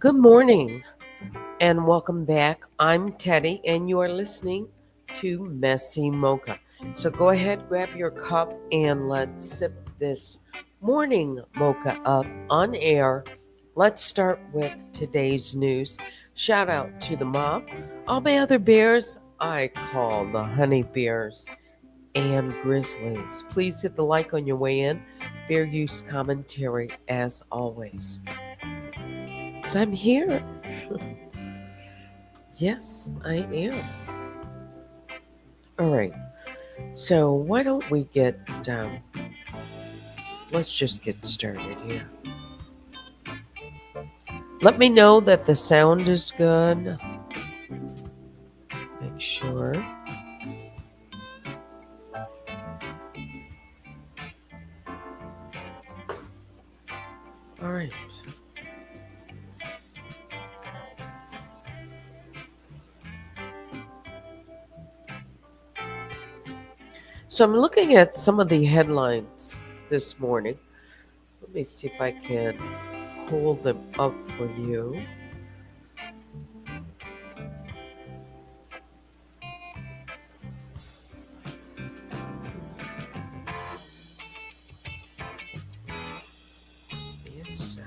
Good morning and welcome back. I'm Teddy and you are listening to MessyMocha. So go ahead, grab your cup, and let's sip this morning mocha up on air. Let's start with today's news. Shout out to the mob. All my other bears, I call the honey bears and grizzlies. Please hit the like on your way in. Fair use commentary as always. So I'm here. Yes, I am. All right. So why don't we get let's just get started here. Let me know that the sound is good. Make sure. All right. So I'm looking at some of the headlines this morning. Let me see if I can pull them up for you. Yes.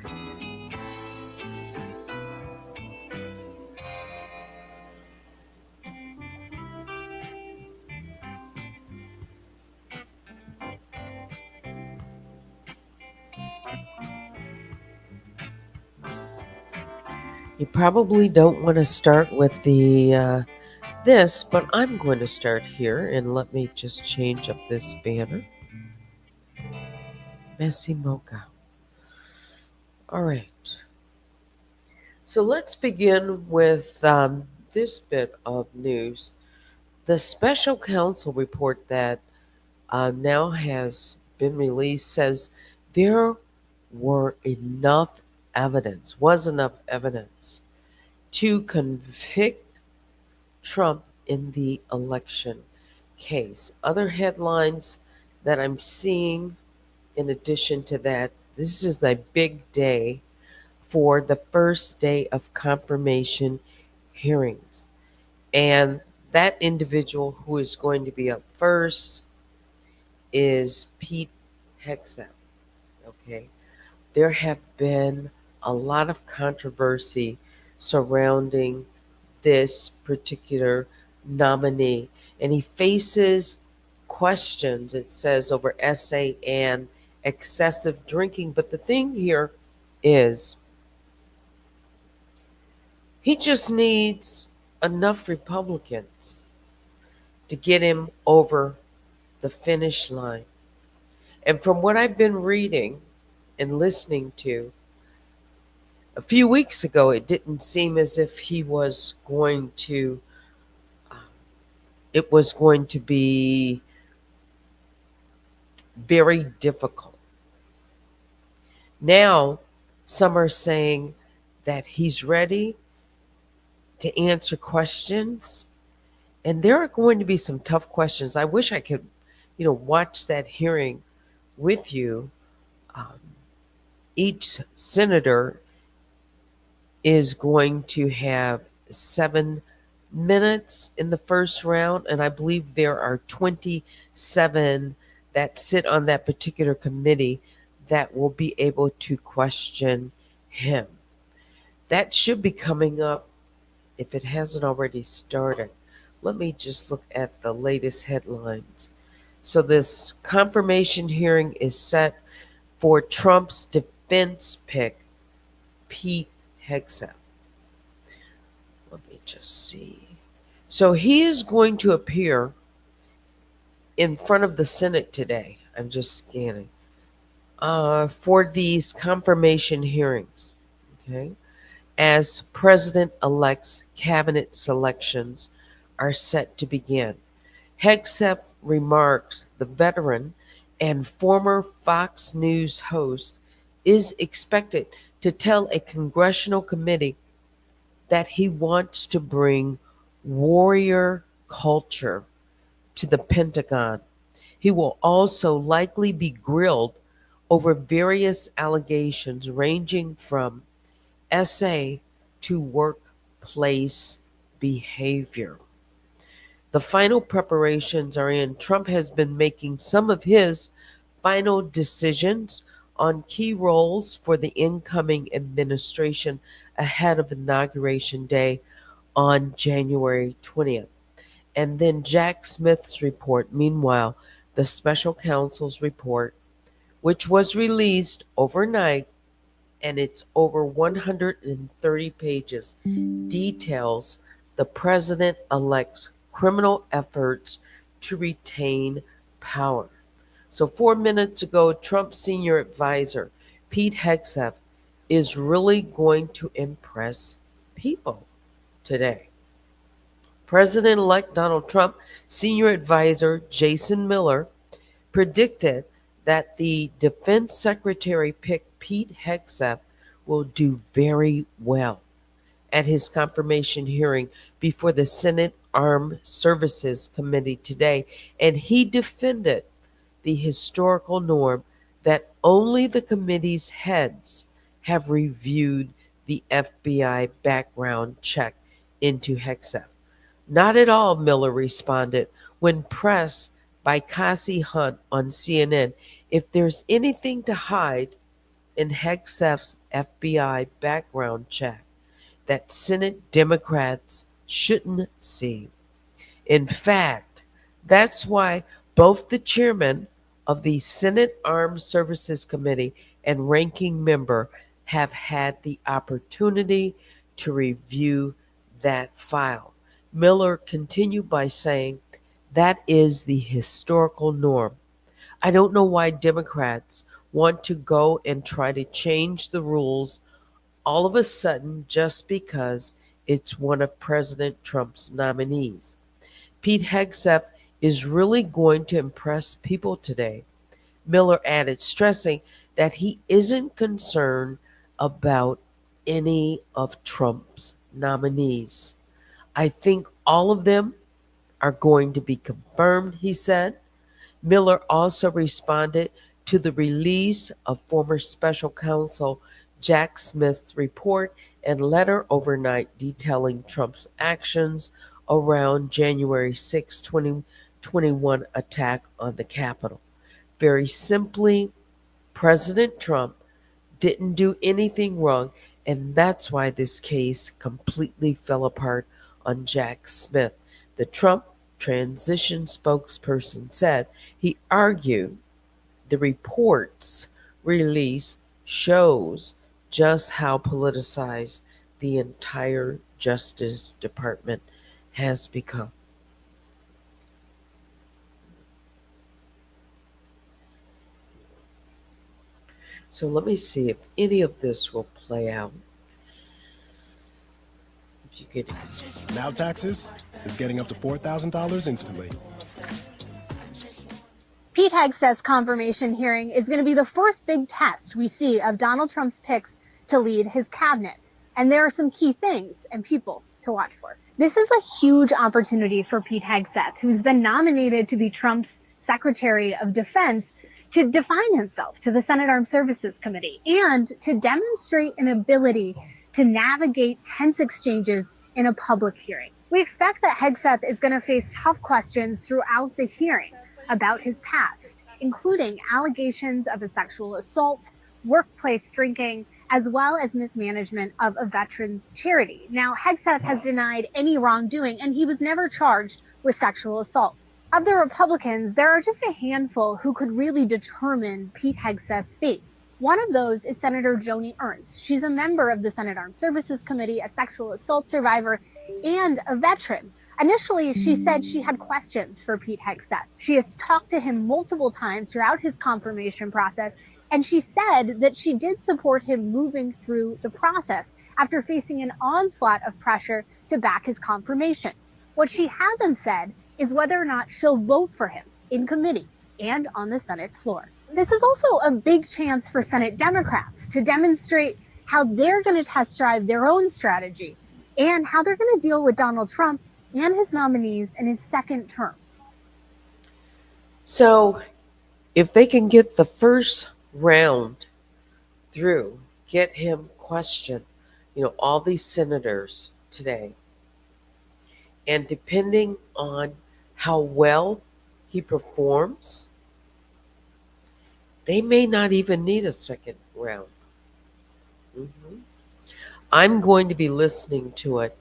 You probably don't want to start with the this, but I'm going to start here, and let me just change up this banner. Messy Mocha. All right. So let's begin with this bit of news. The special counsel report that now has been released says there was enough evidence to convict Trump in the election case. Other headlines that I'm seeing in addition to that, this is a big day for the first day of confirmation hearings. And that individual who is going to be up first is Pete Hegseth. Okay. There have been a lot of controversy surrounding this particular nominee, and he faces questions, it says, over essay and excessive drinking. But the thing here is he just needs enough Republicans to get him over the finish line. And from what I've been reading and listening to, a few weeks ago, it didn't seem as if it was going to be very difficult. Now, some are saying that he's ready to answer questions, and there are going to be some tough questions. I wish I could, watch that hearing with you. Um, each senator is going to have 7 minutes in the first round, and I believe there are 27 that sit on that particular committee that will be able to question him. That should be coming up if it hasn't already started. Let me just look at the latest headlines. So, this confirmation hearing is set for Trump's defense pick, Pete Hegseth. Let me just see. So, he is going to appear in front of the Senate today. I'm just scanning. For these confirmation hearings. Okay. As President elect's cabinet selections are set to begin. Hegseth remarks the veteran and former Fox News host is expected to tell a congressional committee that he wants to bring warrior culture to the Pentagon. He will also likely be grilled over various allegations ranging from essay to workplace behavior. The final preparations are in. Trump has been making some of his final decisions on key roles for the incoming administration ahead of Inauguration Day on January 20th. And then Jack Smith's report, meanwhile, the special counsel's report, which was released overnight, and it's over 130 pages, details the president elect's criminal efforts to retain power. So, 4 minutes ago, Trump's senior advisor, Pete Hegseth, is really going to impress people today. President elect Donald Trump, senior advisor Jason Miller, predicted that the defense secretary pick Pete Hegseth will do very well at his confirmation hearing before the Senate Armed Services Committee today, and he defended the historical norm that only the committee's heads have reviewed the FBI background check into Hegseth. Not at all, Miller responded when pressed by Cassie Hunt on CNN if there's anything to hide in Hegseth's FBI background check that Senate Democrats shouldn't see. In fact, that's why both the chairman of the Senate Armed Services Committee and ranking member have had the opportunity to review that file. Miller continued by saying, that is the historical norm. I don't know why Democrats want to go and try to change the rules all of a sudden just because it's one of President Trump's nominees. Pete Hegseth is really going to impress people today, Miller added, stressing that he isn't concerned about any of Trump's nominees. I think all of them are going to be confirmed, he said. Miller also responded to the release of former special counsel Jack Smith's report and letter overnight detailing Trump's actions around January 6, 2021 attack on the Capitol. Very simply, President Trump didn't do anything wrong, and that's why this case completely fell apart on Jack Smith. The Trump transition spokesperson said he argued the report's release shows just how politicized the entire Justice Department has become. So let me see if any of this will play out. If you could. Now taxes is getting up to $4,000 instantly. Pete Hegseth's confirmation hearing is going to be the first big test we see of Donald Trump's picks to lead his cabinet. And there are some key things and people to watch for. This is a huge opportunity for Pete Hegseth, who's been nominated to be Trump's Secretary of Defense, to define himself to the Senate Armed Services Committee and to demonstrate an ability to navigate tense exchanges in a public hearing. We expect that Hegseth is going to face tough questions throughout the hearing about his past, including allegations of a sexual assault, workplace drinking, as well as mismanagement of a veterans charity. Now, Hegseth has denied any wrongdoing, and he was never charged with sexual assault. Of the Republicans, there are just a handful who could really determine Pete Hegseth's fate. One of those is Senator Joni Ernst. She's a member of the Senate Armed Services Committee, a sexual assault survivor, and a veteran. Initially, she said she had questions for Pete Hegseth. She has talked to him multiple times throughout his confirmation process, and she said that she did support him moving through the process after facing an onslaught of pressure to back his confirmation. What she hasn't said is whether or not she'll vote for him in committee and on the Senate floor. This is also a big chance for Senate Democrats to demonstrate how they're going to test drive their own strategy and how they're going to deal with Donald Trump and his nominees in his second term. So, if they can get the first round through, get him questioned, all these senators today. And depending on how well he performs, they may not even need a second round. Mhm. I'm going to be listening to it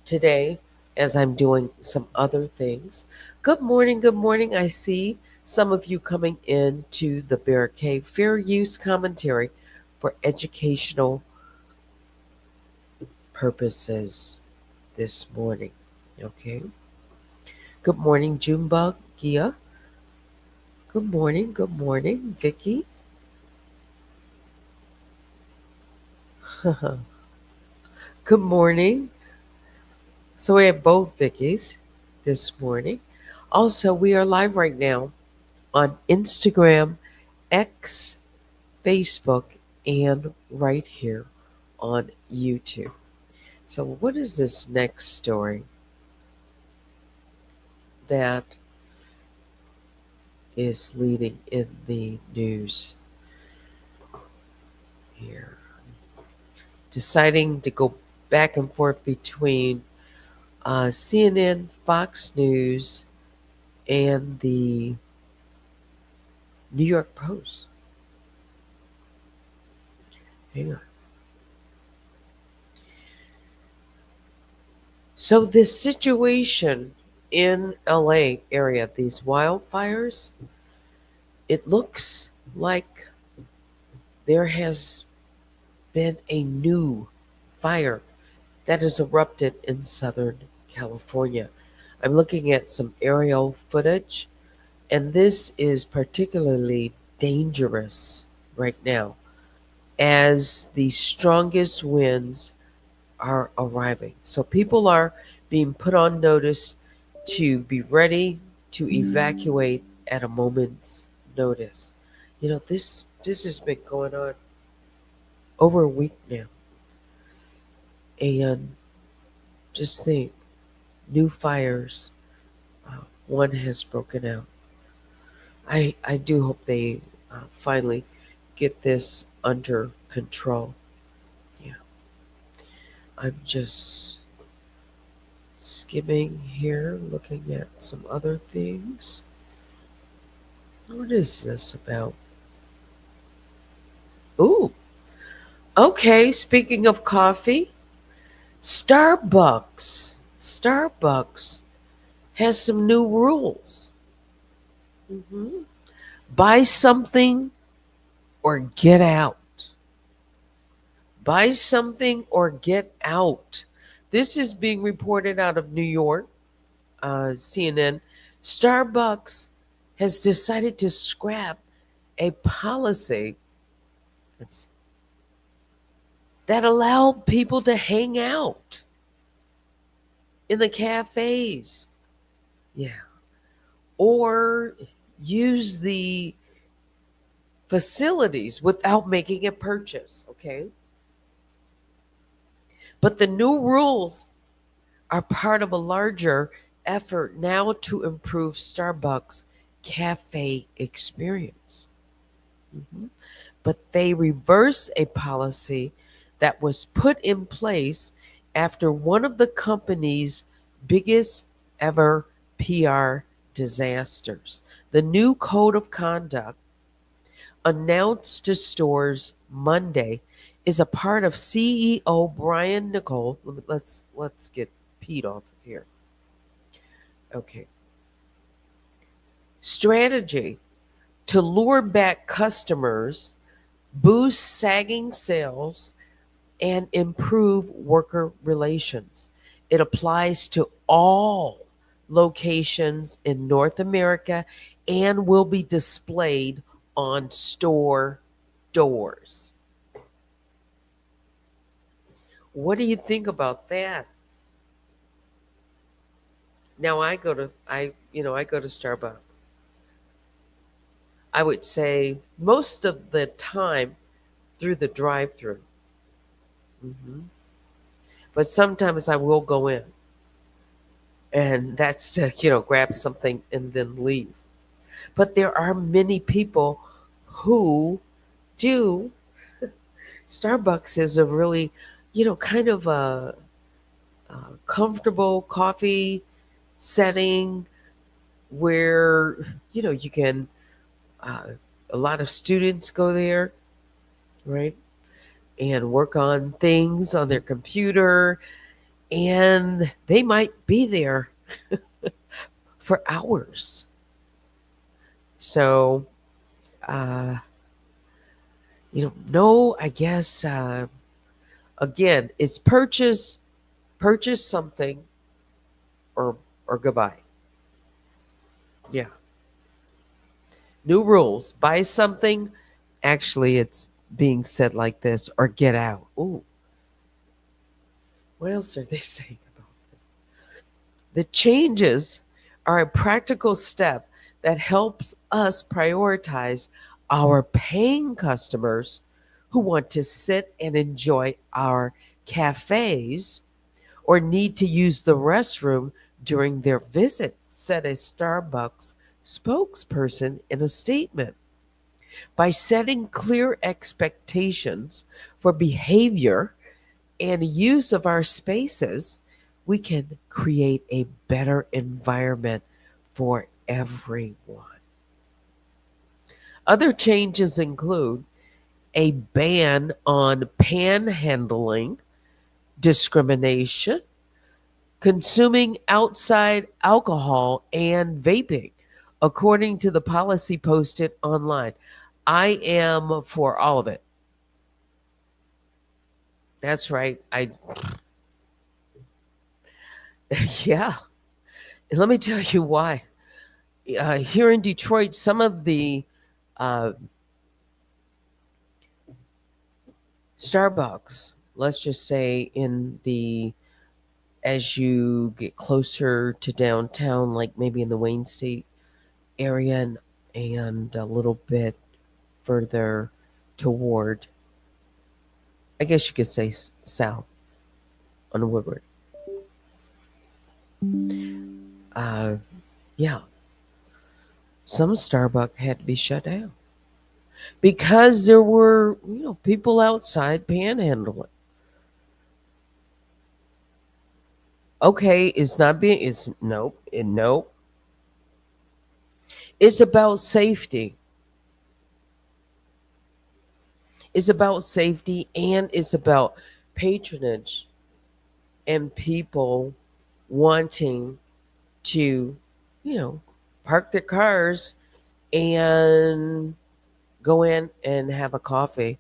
today as I'm doing some other things. Good morning, good morning. I see some of you coming in to the Bear Cave Fair Use Commentary for educational purposes this morning. Okay. Good morning, Junebug, Gia. Good morning, Vicky. Good morning. So we have both Vickies this morning. Also, we are live right now on Instagram, X, Facebook, and right here on YouTube. So, what is this next story that is leading in the news here? Deciding to go back and forth between CNN, Fox News, and the New York Post. Hang on. So this situation in LA area, these wildfires, it looks like there has been a new fire that has erupted in Southern California. I'm looking at some aerial footage, and this is particularly dangerous right now as the strongest winds are arriving. So people are being put on notice to be ready to evacuate at a moment's notice. This has been going on over a week now. And just think, new fires, one has broken out. I do hope they finally get this under control. Yeah, I'm just skimming here, looking at some other things. What is this about? Ooh, okay. Speaking of coffee, Starbucks has some new rules. Mhm. Buy something or get out. Buy something or get out. This is being reported out of New York, CNN. Starbucks has decided to scrap a policy that allowed people to hang out in the cafes. Yeah. Or use the facilities without making a purchase. Okay. But the new rules are part of a larger effort now to improve Starbucks cafe experience. Mhm. But they reverse a policy that was put in place after one of the company's biggest ever PR disasters. The new code of conduct, announced to stores Monday, is a part of CEO Brian Nicole. Let's get Pete off of here. Okay. Strategy to lure back customers, boost sagging sales, and improve worker relations. It applies to all locations in North America and will be displayed on store doors. What do you think about that? Now I go to Starbucks. I would say most of the time through the drive-through. Hmm. But sometimes I will go in, and that's to grab something and then leave. But there are many people who do. Starbucks is a really kind of a comfortable coffee setting where, you can, uh, a lot of students go there, right? And work on things on their computer, and they might be there for hours. So, uh, no, I guess, again, it's purchase something, or goodbye. Yeah. New rules. Buy something. Actually, it's being said like this, or get out. Ooh, what else are they saying about the changes are a practical step that helps us prioritize our paying customers who want to sit and enjoy our cafes or need to use the restroom during their visit, said a Starbucks spokesperson in a statement. By setting clear expectations for behavior and use of our spaces, we can create a better environment for everyone. Other changes include a ban on panhandling, discrimination, consuming outside alcohol, and vaping, according to the policy posted online. I am for all of it. That's right. Yeah. And let me tell you why. Here in Detroit, some of the uh, Starbucks, let's just say in the as you get closer to downtown, like maybe in the Wayne State area, and a little bit further toward, I guess you could say south on Woodward. Uh, yeah, some Starbucks had to be shut down because there were, people outside panhandling. Okay, it's not being. It's nope. Nope. It's about safety. It's about safety, and it's about patronage and people wanting to, you know, park their cars and go in and have a coffee.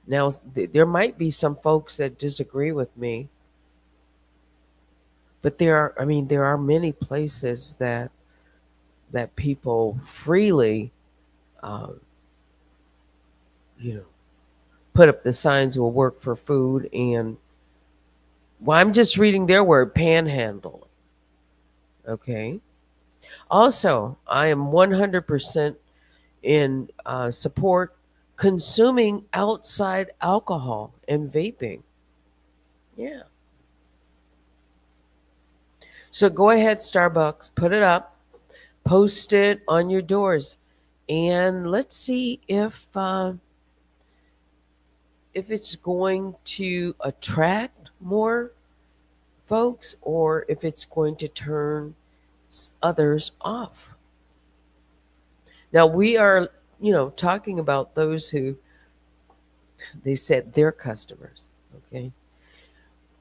Now, there might be some folks that disagree with me, but there are many places that people freely, um, you know, put up the signs will work for food, and well, I'm just reading their word, panhandle. Okay. Also, I am 100% in support consuming outside alcohol and vaping. Yeah. So go ahead, Starbucks, put it up, post it on your doors, and let's see if it's going to attract more folks or if it's going to turn others off. Now we are, talking about those who they said their customers. Okay.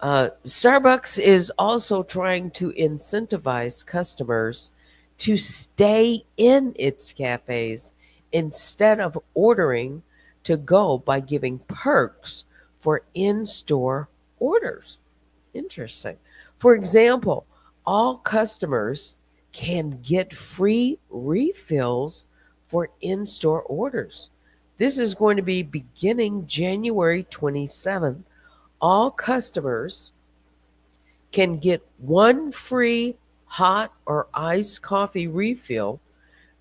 Starbucks is also trying to incentivize customers to stay in its cafes instead of ordering to go by giving perks for in store orders. Interesting. For example, all customers can get free refills for in store orders. This is going to be beginning January 27th. All customers can get one free hot or iced coffee refill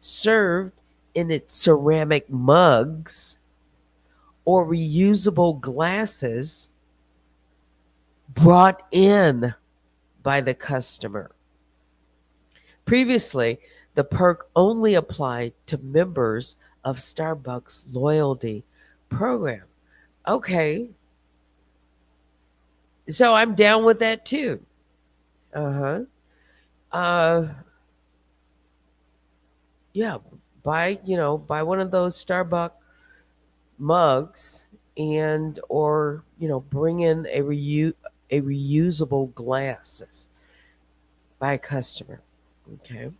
served in its ceramic mugs or reusable glasses brought in by the customer. Previously, the perk only applied to members of Starbucks loyalty program. Okay, So I'm down with that too. Uh-huh. Uh yeah, buy one of those Starbucks mugs, and or bring in a reusable glasses by a customer. Okay.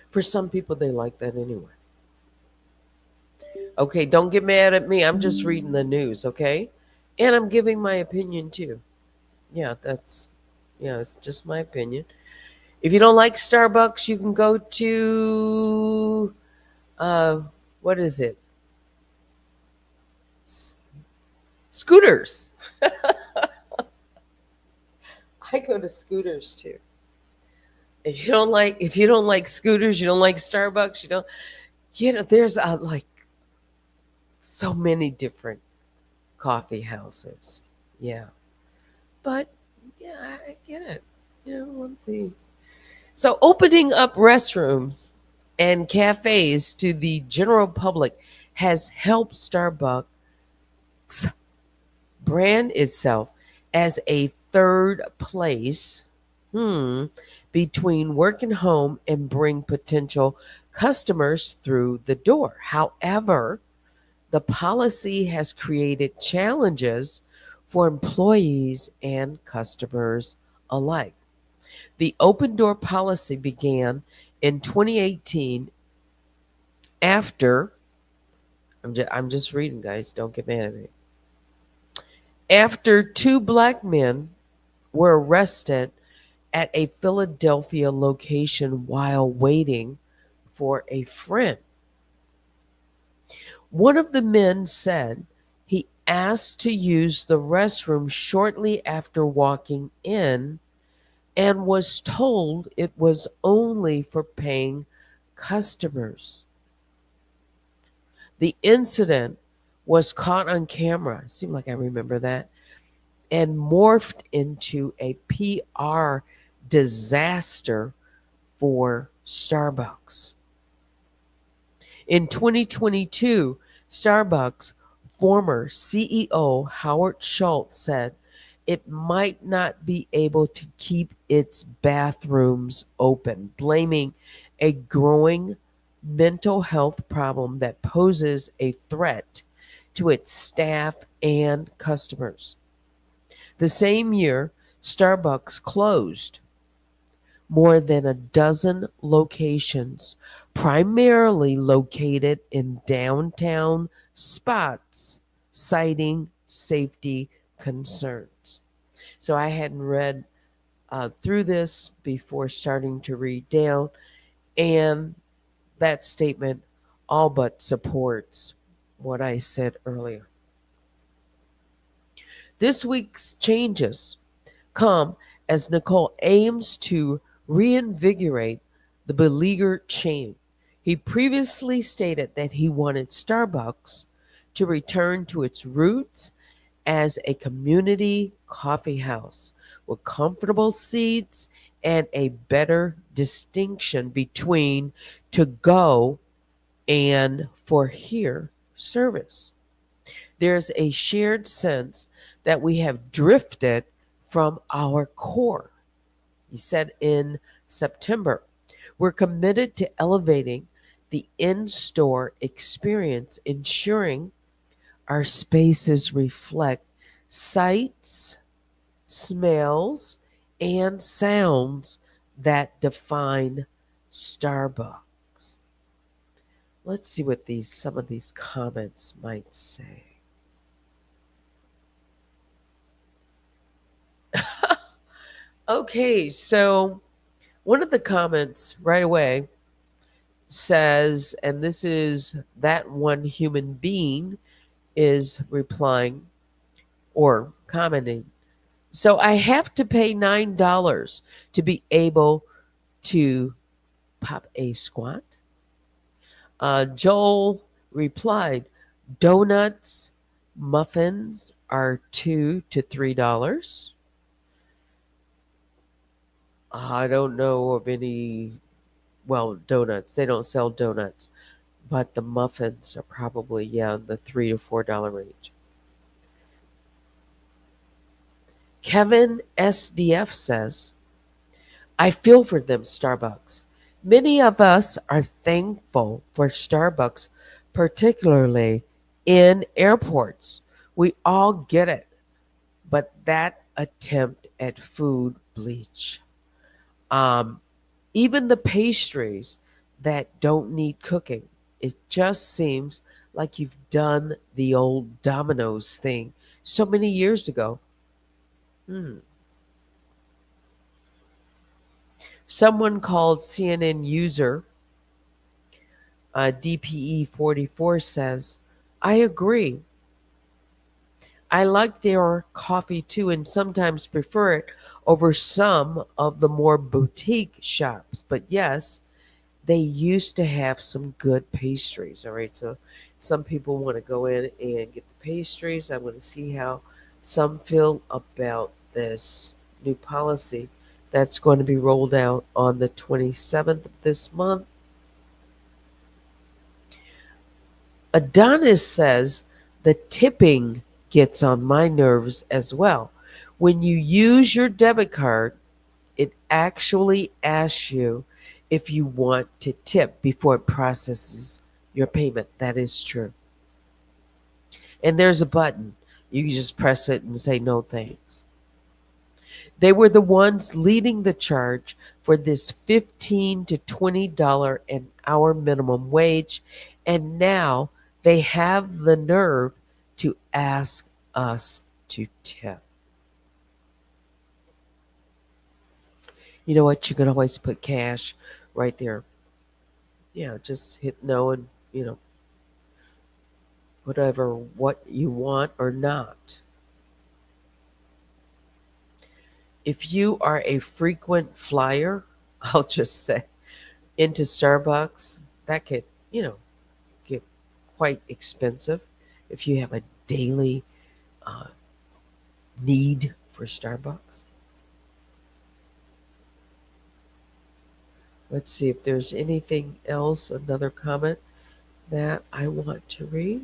For some people they like that anyway. Okay, don't get mad at me. I'm just reading the news, okay? And I'm giving my opinion too. Yeah, it's just my opinion. If you don't like Starbucks, you can go to uh what is it? S- Scooters. I go to Scooters too. If you don't like Scooters, you don't like Starbucks, there's like so many different coffee houses. Yeah. But yeah, I get it. One thing. So opening up restrooms and cafes to the general public has helped Starbucks brand itself as a third place between work and home and bring potential customers through the door. However, the policy has created challenges for employees and customers alike. The open door policy began in 2018 after, I'm just reading, guys, don't get mad at me. After two black men were arrested at a Philadelphia location while waiting for a friend. One of the men said he asked to use the restroom shortly after walking in and was told it was only for paying customers. The incident was caught on camera. Seemed like I remember that. And morphed into a PR disaster for Starbucks. In 2022, Starbucks former CEO Howard Schultz said it might not be able to keep its bathrooms open, blaming a growing mental health problem that poses a threat to its staff and customers. The same year, Starbucks closed more than a dozen locations, primarily located in downtown spots, citing safety concerns. So I hadn't read through this before starting to read down, and that statement all but supports what I said earlier. This week's changes come as Nicole aims to reinvigorate the beleaguered chain. He previously stated that he wanted Starbucks to return to its roots as a community coffee house with comfortable seats and a better distinction between to go and for here service. There's a shared sense that we have drifted from our core. He said in September, we're committed to elevating the in store experience, ensuring our spaces reflect sights, smells, and sounds that define Starbucks. Let's see what some of these comments might say. Okay, so one of the comments right away says, and this is that one human being is replying or commenting. So I have to pay $9 to be able to pop a squat. Joel replied, donuts, muffins are $2 to $3. I don't know of any, well, donuts. They don't sell donuts, but the muffins are probably, yeah, the $3 to $4 range. Kevin SDF says, I feel for them, Starbucks. Many of us are thankful for Starbucks, particularly in airports. We all get it, but that attempt at food bleach. Um, Even the pastries that don't need cooking, it just seems like you've done the old Domino's thing so many years ago. Hmm. Someone called CNN user DPE44 says, I agree. I like their coffee too and sometimes prefer it over some of the more boutique shops. But yes, they used to have some good pastries. All right. So some people want to go in and get the pastries. I want to see how some feel about this new policy that's going to be rolled out on the 27th of this month. Adonis says the tipping gets on my nerves as well. When you use your debit card, it actually asks you if you want to tip before it processes your payment. That is true. And there's a button. You can just press it and say no thanks. They were the ones leading the charge for this $15 to $20 an hour minimum wage, and now they have the nerve to ask us to tip. You know what? You can always put cash right there. Yeah, just hit no and, whatever what you want or not. If you are a frequent flyer, I'll just say, into Starbucks, that could, get quite expensive if you have a daily uh, need for Starbucks. Let's see if there's anything else, another comment that I want to read.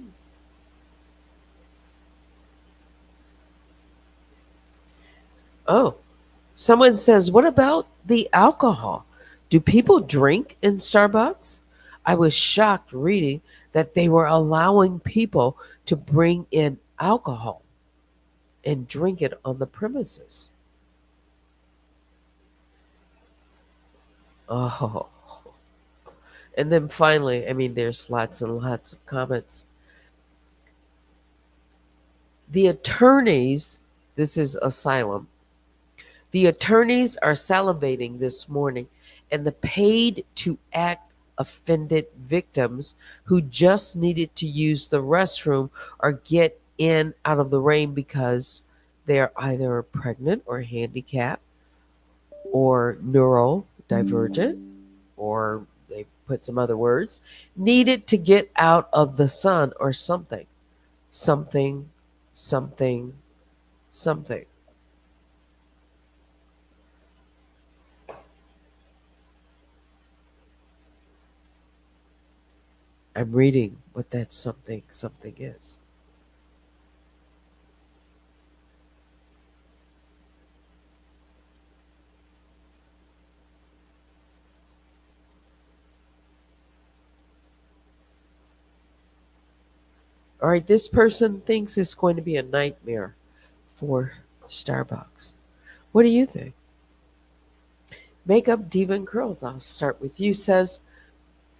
Oh, someone says, what about the alcohol? Do people drink in Starbucks? I was shocked reading that they were allowing people to bring in alcohol and drink it on the premises. Oh. And then finally, I mean, there's lots and lots of comments. The attorneys, this is Asylum, the attorneys are salivating this morning, and the paid to act offended victims who just needed to use the restroom or get in out of the rain because they're either pregnant or handicapped or neurodivergent, or they put some other words, needed to get out of the sun or something, something, something, something. I'm reading what that something, something is. All right, this person thinks it's going to be a nightmare for Starbucks. What do you think? Makeup Diva and Curls, I'll start with you, says,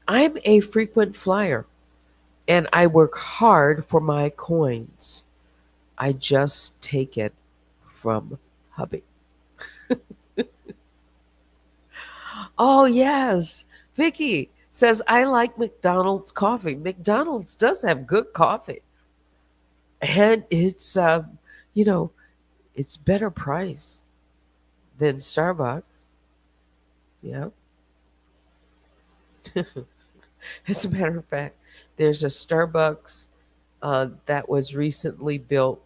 I'm a frequent flyer and I work hard for my coins. I just take it from hubby. Oh, yes. Vicky says, I like McDonald's coffee. McDonald's does have good coffee. And you know, it's better price than Starbucks. Yeah. As a matter of fact, there's a Starbucks that was recently built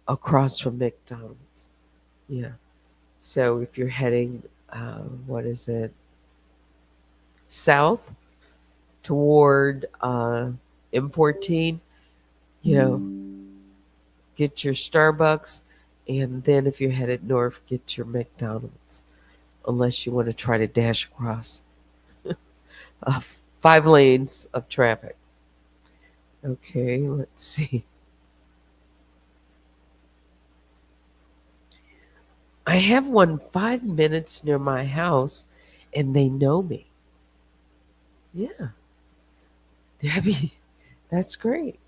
across from McDonald's. Yeah. So if you're heading, what is it, south toward M14, you know, get your Starbucks. And then if you're headed north, get your McDonald's, unless you want to try to dash across uh, 5 lanes of traffic. Okay, let's see. I have one 5 minutes near my house, and they know me. Yeah, I mean, that's great.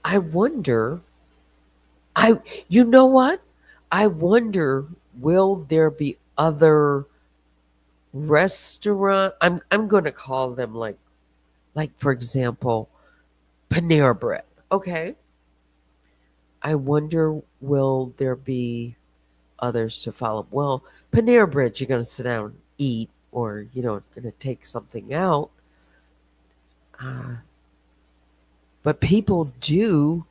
I wonder. I, you know what? I wonder, will there be other restaurant? I'm going to call them like for example, Panera Bread. Okay. I wonder, will there be others to follow? Well, Panera Bread, you're going to sit down and eat, or going to take something out. Uh, but people do,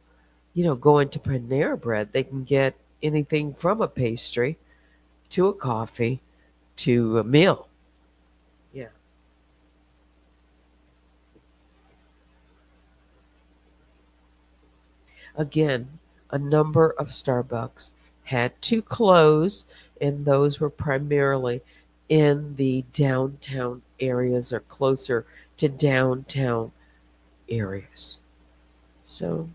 go into Panera Bread. They can get anything from a pastry to a coffee to a meal. Yeah. Again, a number of Starbucks had to close, and those were primarily in the downtown areas or closer to downtown areas. So,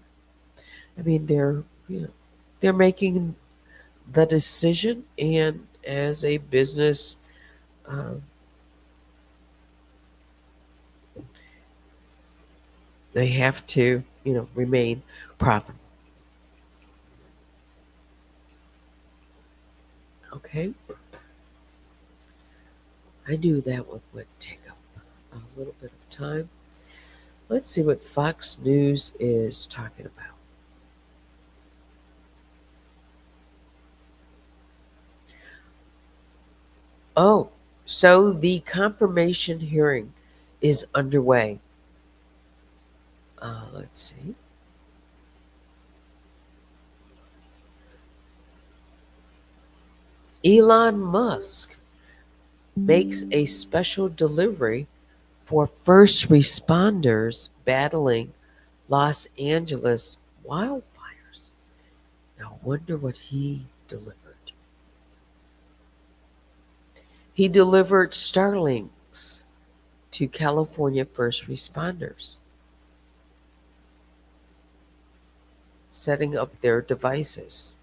I mean, they're making the decision, and as a business, um, they have to, remain profitable. Okay, I knew that one would take up a little bit of time. Let's see what Fox News is talking about. Oh, so the confirmation hearing is underway. Let's see. Elon Musk makes a special delivery for first responders battling Los Angeles wildfires. Now, wonder what he delivered. He delivered Starlinks to California first responders, setting up their devices.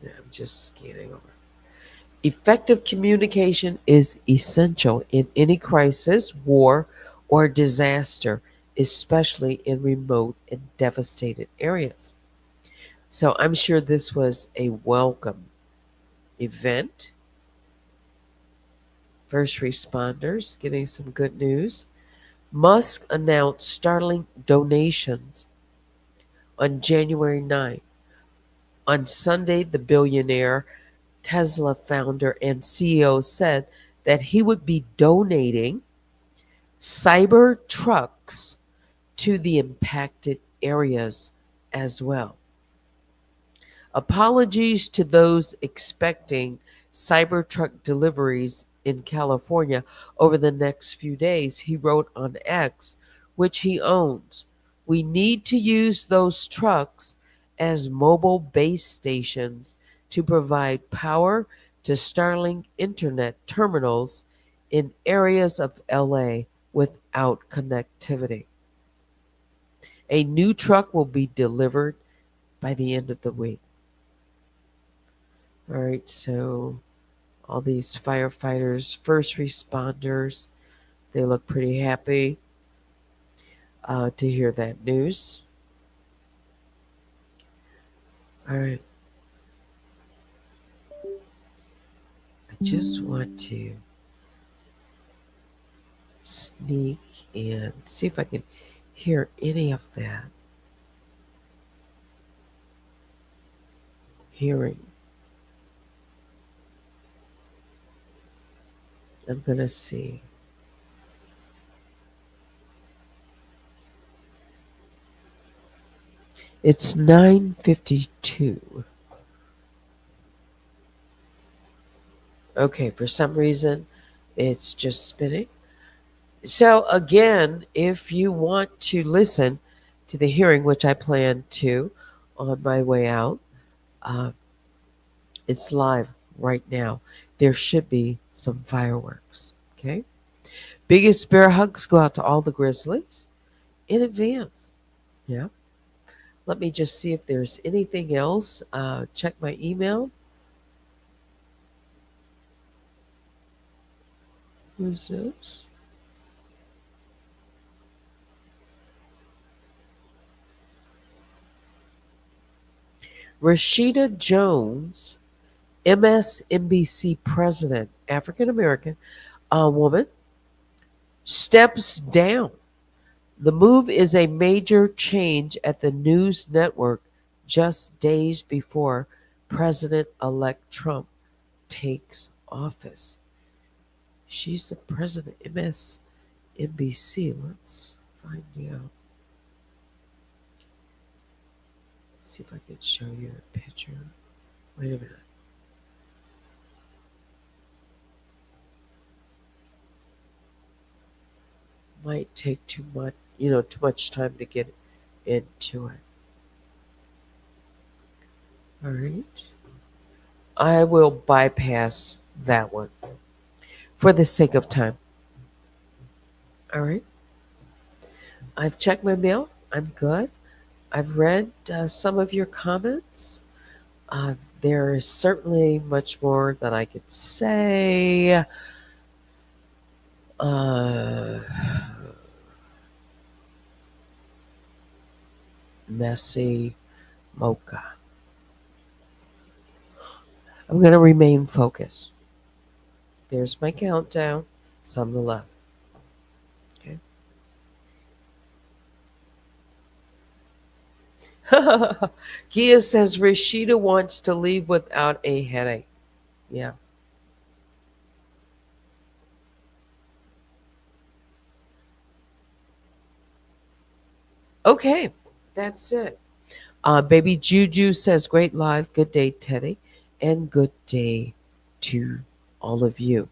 I'm just scanning over. Effective communication is essential in any crisis, war, or disaster, especially in remote and devastated areas. So I'm sure this was a welcome event. First responders getting some good news. Musk announced Starlink donations on January 9th. On Sunday, the billionaire Tesla founder and CEO said that he would be donating cyber trucks to the impacted areas as well. Apologies to those expecting Cybertruck deliveries in California over the next few days, he wrote on X, which he owns. We need to use those trucks as mobile base stations to provide power to Starlink internet terminals in areas of LA without connectivity. A new truck will be delivered by the end of the week. All right, so all these firefighters, first responders, they look pretty happy to hear that news. All right, I just want to sneak and see if I can hear any of that hearing. I'm going to see. It's 9:52. Okay, for some reason, it's just spinning. So, again, if you want to listen to the hearing, which I plan to on my way out. Uh, it's live right now. There should be some fireworks. Okay. Biggest bear hugs go out to all the Grizzlies in advance. Yeah. Let me just see if there's anything else. Check my email. Who's this? Rashida Jones, MSNBC president, African American, woman, steps down. The move is a major change at the news network just days before President elect Trump takes office. She's the president of MSNBC. Let's find out. See if I can show you a picture. Wait a minute. Might take too much time to get into it. All right. I will bypass that one for the sake of time. All right. I've checked my mail. I'm good. I've read some of your comments. There is certainly much more that I could say. Messy mocha. I'm going to remain focused. There's my countdown. Some to left. Okay. Gia says Rashida wants to leave without a headache. Yeah. Okay. That's it. Baby Juju says, great live. Good day, Teddy. And good day to all of you.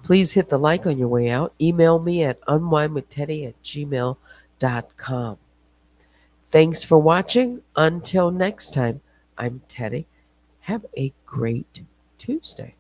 Please hit the like on your way out. Email me at unwinewithteddy@gmail.com. Thanks for watching. Until next time, I'm Teddy. Have a great Tuesday.